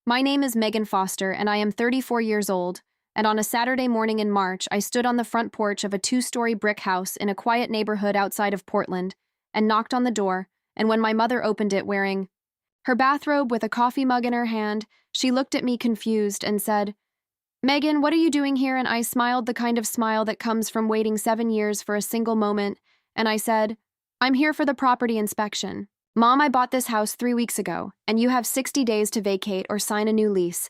My name is Megan Foster, and I am 34 years old, and on a Saturday morning in March, I stood on the front porch of a two-story brick house in a quiet neighborhood outside of Portland and knocked on the door, and when my mother opened it wearing her bathrobe with a coffee mug in her hand, she looked at me confused and said, "Megan, what are you doing here?" And I smiled the kind of smile that comes from waiting 7 years for a single moment, and I said, "I'm here for the property inspection. Mom, I bought this house 3 weeks ago, and you have 60 days to vacate or sign a new lease."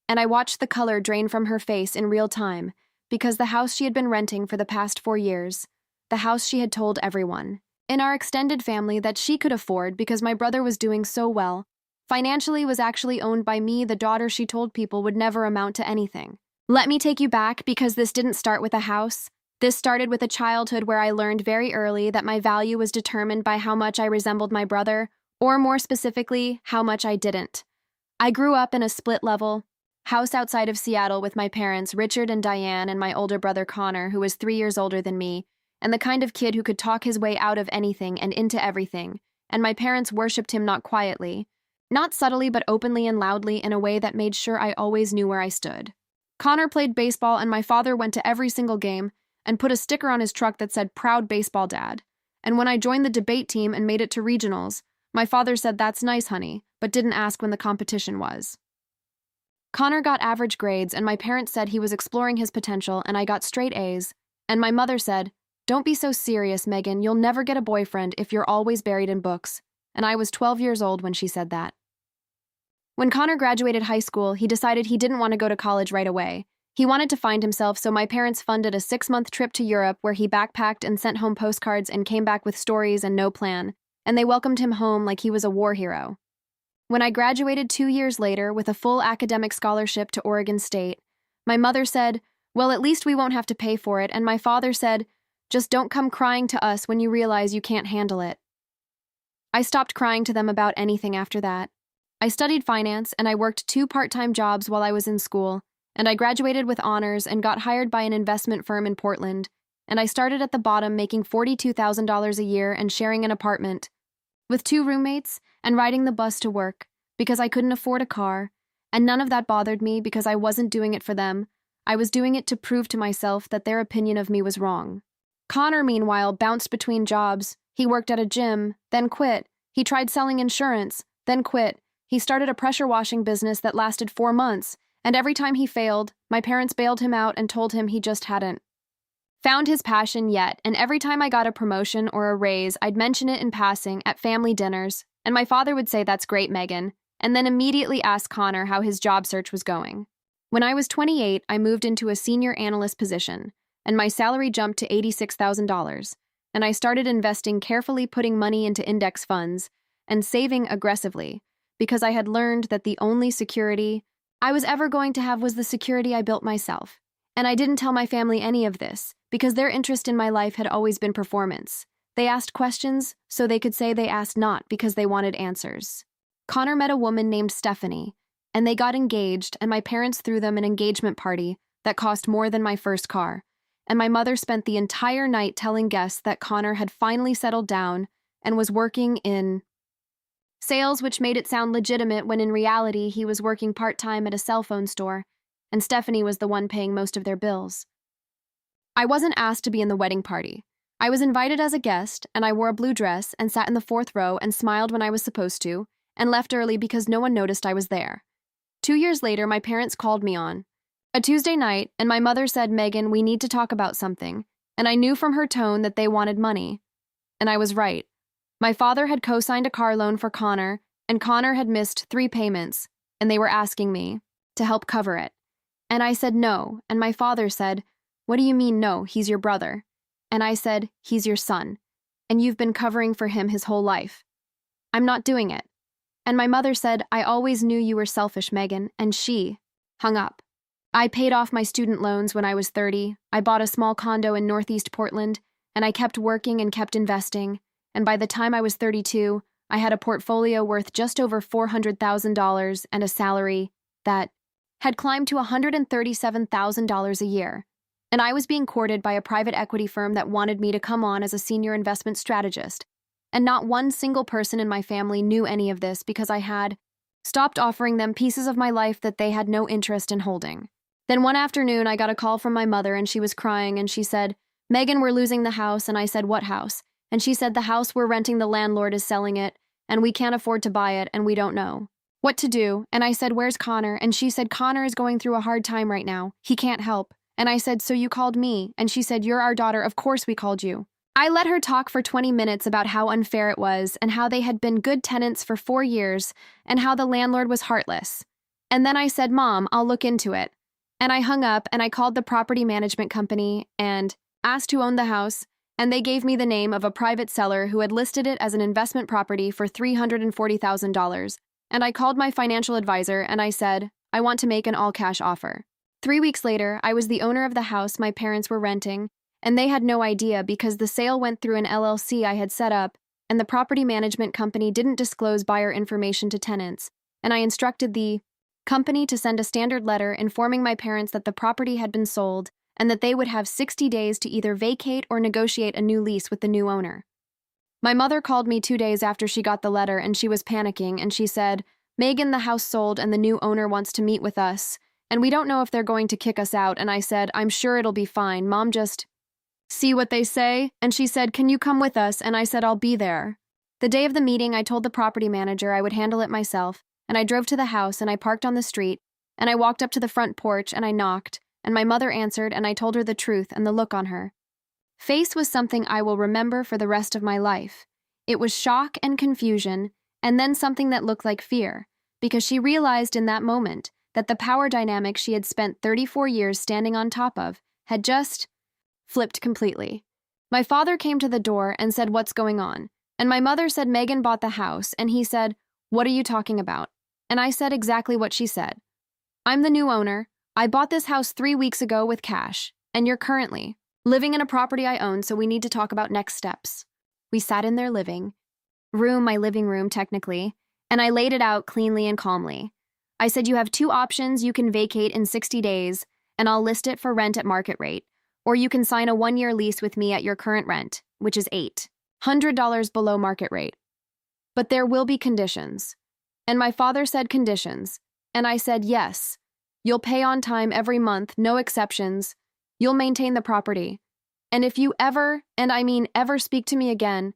And I watched the color drain from her face in real time, because the house she had been renting for the past 4 years, the house she had told everyone in our extended family that she could afford because my brother was doing so well, financially was actually owned by me, the daughter she told people would never amount to anything. Let me take you back, because this didn't start with a house. This started with a childhood where I learned very early that my value was determined by how much I resembled my brother, or more specifically, how much I didn't. I grew up in a split-level house outside of Seattle with my parents, Richard and Diane, and my older brother Connor, who was 3 years older than me, and the kind of kid who could talk his way out of anything and into everything, and my parents worshipped him not quietly, not subtly but openly and loudly in a way that made sure I always knew where I stood. Connor played baseball, and my father went to every single game and put a sticker on his truck that said, "Proud Baseball Dad." And when I joined the debate team and made it to regionals, my father said, "That's nice, honey," but didn't ask when the competition was. Connor got average grades, and my parents said he was exploring his potential, and I got straight A's. And my mother said, "Don't be so serious, Megan. You'll never get a boyfriend if you're always buried in books." And I was 12 years old when she said that. When Connor graduated high school, he decided he didn't want to go to college right away. He wanted to find himself, so my parents funded a 6-month trip to Europe where he backpacked and sent home postcards and came back with stories and no plan, and they welcomed him home like he was a war hero. When I graduated 2 years later with a full academic scholarship to Oregon State, my mother said, "Well, at least we won't have to pay for it," and my father said, "Just don't come crying to us when you realize you can't handle it." I stopped crying to them about anything after that. I studied finance, and I worked 2 part-time jobs while I was in school, and I graduated with honors and got hired by an investment firm in Portland, and I started at the bottom making $42,000 a year and sharing an apartment with 2 roommates and riding the bus to work because I couldn't afford a car, and none of that bothered me because I wasn't doing it for them. I was doing it to prove to myself that their opinion of me was wrong. Connor, meanwhile, bounced between jobs. He worked at a gym, then quit. He tried selling insurance, then quit. He started a pressure washing business that lasted 4 months, and every time he failed, my parents bailed him out and told him he just hadn't found his passion yet, and every time I got a promotion or a raise, I'd mention it in passing at family dinners, and my father would say, "That's great, Megan," and then immediately ask Connor how his job search was going. When I was 28, I moved into a senior analyst position, and my salary jumped to $86,000, and I started investing carefully, putting money into index funds and saving aggressively, because I had learned that the only security I was ever going to have was the security I built myself. And I didn't tell my family any of this, because their interest in my life had always been performance. They asked questions, so they could say they asked not because they wanted answers. Connor met a woman named Stephanie, and they got engaged, and my parents threw them an engagement party that cost more than my first car. And my mother spent the entire night telling guests that Connor had finally settled down and was working in sales, which made it sound legitimate when in reality he was working part-time at a cell phone store, and Stephanie was the one paying most of their bills. I wasn't asked to be in the wedding party. I was invited as a guest, and I wore a blue dress and sat in the 4th row and smiled when I was supposed to, and left early because no one noticed I was there. 2 years later, my parents called me on a Tuesday night, and my mother said, "Megan, we need to talk about something," and I knew from her tone that they wanted money. And I was right. My father had co-signed a car loan for Connor, and Connor had missed 3 payments, and they were asking me to help cover it. And I said no, and my father said, "What do you mean no? He's your brother." And I said, "He's your son, and you've been covering for him his whole life. I'm not doing it." And my mother said, "I always knew you were selfish, Megan," and she hung up. I paid off my student loans when I was 30. I bought a small condo in Northeast Portland, and I kept working and kept investing. And by the time I was 32, I had a portfolio worth just over $400,000 and a salary that had climbed to $137,000 a year. And I was being courted by a private equity firm that wanted me to come on as a senior investment strategist. And not one single person in my family knew any of this because I had stopped offering them pieces of my life that they had no interest in holding. Then one afternoon, I got a call from my mother and she was crying and she said, "Megan, we're losing the house." And I said, "What house?" And she said, "The house we're renting, the landlord is selling it and we can't afford to buy it and we don't know what to do." And I said, "Where's Connor?" And she said, "Connor is going through a hard time right now. He can't help." And I said, "So you called me?" And she said, "You're our daughter. Of course we called you." I let her talk for 20 minutes about how unfair it was and how they had been good tenants for 4 years and how the landlord was heartless. And then I said, "Mom, I'll look into it." And I hung up and I called the property management company and asked who owned the house, and they gave me the name of a private seller who had listed it as an investment property for $340,000. And I called my financial advisor and I said, "I want to make an all-cash offer." 3 weeks later, I was the owner of the house my parents were renting, and they had no idea because the sale went through an LLC I had set up, and the property management company didn't disclose buyer information to tenants, and I instructed the company to send a standard letter informing my parents that the property had been sold and that they would have 60 days to either vacate or negotiate a new lease with the new owner. My mother called me 2 days after she got the letter and she was panicking and she said, "Megan, the house sold and the new owner wants to meet with us, and we don't know if they're going to kick us out." And I said, "I'm sure it'll be fine. Mom, just see what they say." And she said, "Can you come with us?" And I said, "I'll be there." The day of the meeting, I told the property manager I would handle it myself, and I drove to the house and I parked on the street, and I walked up to the front porch and I knocked, and my mother answered and I told her the truth, and the look on her face was something I will remember for the rest of my life. It was shock and confusion, and then something that looked like fear, because she realized in that moment that the power dynamic she had spent 34 years standing on top of had just flipped completely. My father came to the door and said, "What's going on?" And my mother said, "Megan bought the house," and he said, "What are you talking about?" And I said exactly what she said. "I'm the new owner. I bought this house 3 weeks ago with cash, and you're currently living in a property I own, so we need to talk about next steps." We sat in their living room, my living room technically, and I laid it out cleanly and calmly. I said, "You have 2 options. You can vacate in 60 days, and I'll list it for rent at market rate, or you can sign a 1-year lease with me at your current rent, which is $800 below market rate. But there will be conditions." And my father said, "Conditions?" And I said, "Yes. You'll pay on time every month, no exceptions. You'll maintain the property. And if you ever, and I mean ever, speak to me again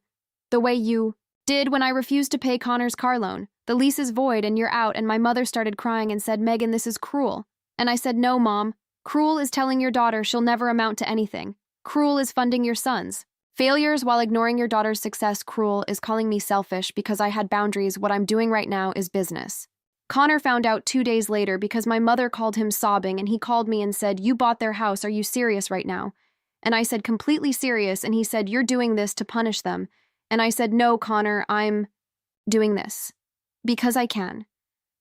the way you did when I refused to pay Connor's car loan, the lease is void and you're out." And my mother started crying and said, "Megan, this is cruel." And I said, "No, Mom. Cruel is telling your daughter she'll never amount to anything. Cruel is funding your sons' failures while ignoring your daughter's success. Cruel is calling me selfish because I had boundaries. What I'm doing right now is business." Connor found out 2 days later because my mother called him sobbing and he called me and said, "You bought their house. Are you serious right now?" And I said, "Completely serious." And he said, "You're doing this to punish them." And I said, "No, Connor, I'm doing this because I can.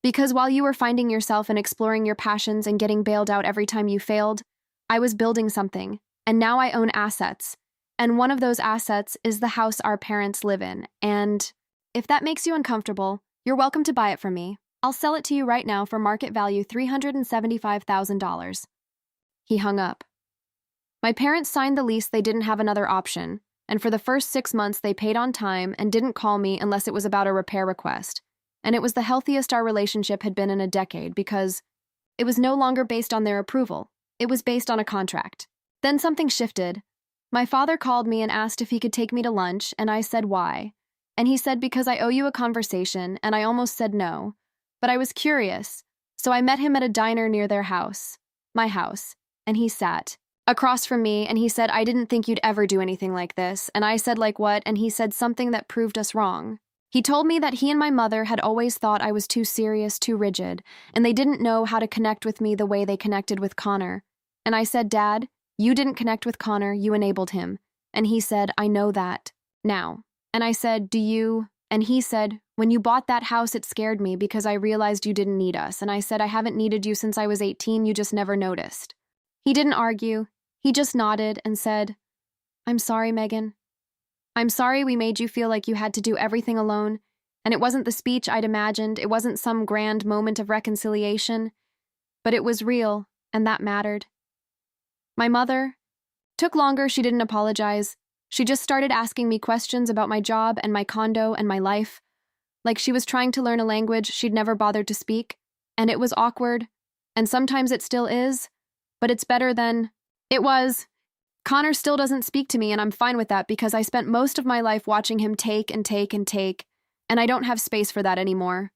Because while you were finding yourself and exploring your passions and getting bailed out every time you failed, I was building something, and now I own assets. And one of those assets is the house our parents live in. And if that makes you uncomfortable, you're welcome to buy it from me. I'll sell it to you right now for market value $375,000. He hung up. My parents signed the lease. They didn't have another option. And for the first 6 months, they paid on time and didn't call me unless it was about a repair request. And it was the healthiest our relationship had been in a decade because it was no longer based on their approval. It was based on a contract. Then something shifted. My father called me and asked if he could take me to lunch, and I said, "Why?" And he said, "Because I owe you a conversation," and I almost said no. But I was curious, so I met him at a diner near their house, my house, and he sat across from me, and he said, "I didn't think you'd ever do anything like this." And I said, "Like what?" And he said something that proved us wrong. He told me that he and my mother had always thought I was too serious, too rigid, and they didn't know how to connect with me the way they connected with Connor. And I said, "Dad, you didn't connect with Connor, you enabled him." And he said, "I know that now." And I said, "Do you?" And he said, "When you bought that house, it scared me because I realized you didn't need us." And I said, "I haven't needed you since I was 18, you just never noticed." He didn't argue. He just nodded and said, "I'm sorry, Megan. I'm sorry we made you feel like you had to do everything alone, and it wasn't the speech I'd imagined, it wasn't some grand moment of reconciliation, but it was real, and that mattered." My mother took longer. She didn't apologize. She just started asking me questions about my job and my condo and my life. like she was trying to learn a language she'd never bothered to speak. And it was awkward, and sometimes it still is, but it's better than it was. Connor still doesn't speak to me, and I'm fine with that because I spent most of my life watching him take and take and take, and I don't have space for that anymore.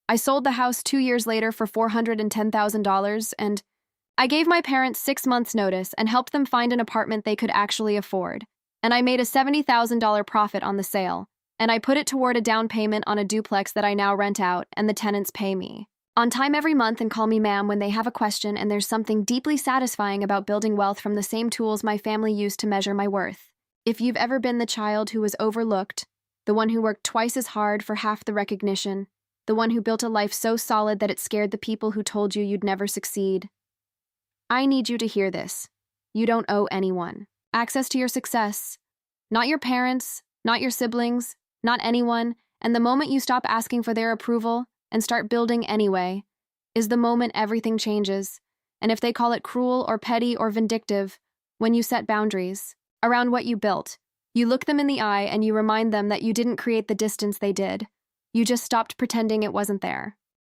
I sold the house 2 years later for $410,000, and I gave my parents 6 months' notice and helped them find an apartment they could actually afford. And I made a $70,000 profit on the sale, and I put it toward a down payment on a duplex that I now rent out, and the tenants pay me on time every month and call me ma'am when they have a question, and there's something deeply satisfying about building wealth from the same tools my family used to measure my worth. If you've ever been the child who was overlooked, the one who worked twice as hard for half the recognition, the one who built a life so solid that it scared the people who told you you'd never succeed, I need you to hear this. You don't owe anyone access to your success. Not your parents, not your siblings, not anyone, and the moment you stop asking for their approval and start building anyway, is the moment everything changes. And if they call it cruel or petty or vindictive, when you set boundaries around what you built, you look them in the eye and you remind them that you didn't create the distance they did. You just stopped pretending it wasn't there.